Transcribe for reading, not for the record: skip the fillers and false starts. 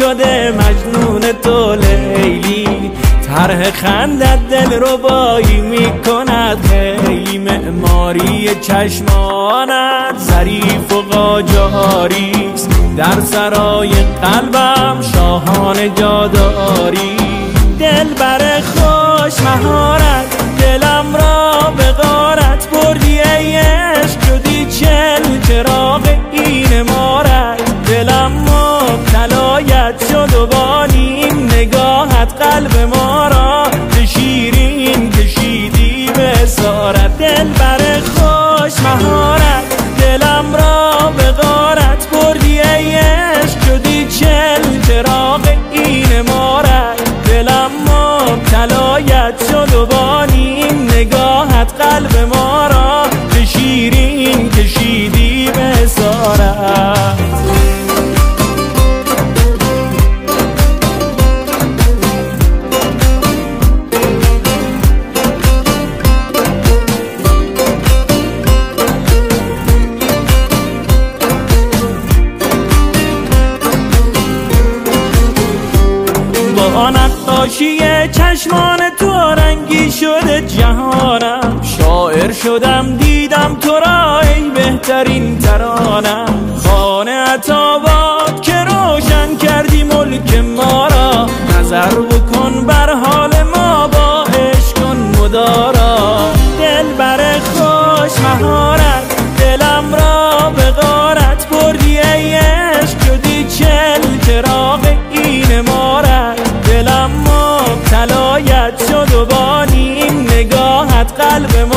شده مجنون تو لیلی، طرح خندت دل ربایی میکند خیلی، معماری چشمانت ظریف و قاجاریست، در سرای قلبم شاهانه جاداری. دل بر خوش مهارت دلم را به غارت بردی ای عشق، شدی چل چراغ این امارت، دلم مبتلایت شد و با نیم نگاهت قلب ما را به شیرین کشیدی به اسارت. دل بر خوش مهارت دلم را به غارت بردی ای عشق، شدی چل چراغ این امارت، دلم مبتلایت شد و با نیم نگاهت قلب ما را به شیرین کشیدی به اسارت. با نقاشی چشمان تو رنگی شده جهانم، شاعر شدم دیدم تو را ای بهترین ترانم، خانه عطاباد که روشن کردی ملک ما را، نظر بکن بر حال ما با عشق کن مدارا. دل بر خوش مهارت دلم را به غارت بردی ای عشق، شدی چل چراغ این امارت، دلم مبتلایت شد و با نیم نگاهت قلب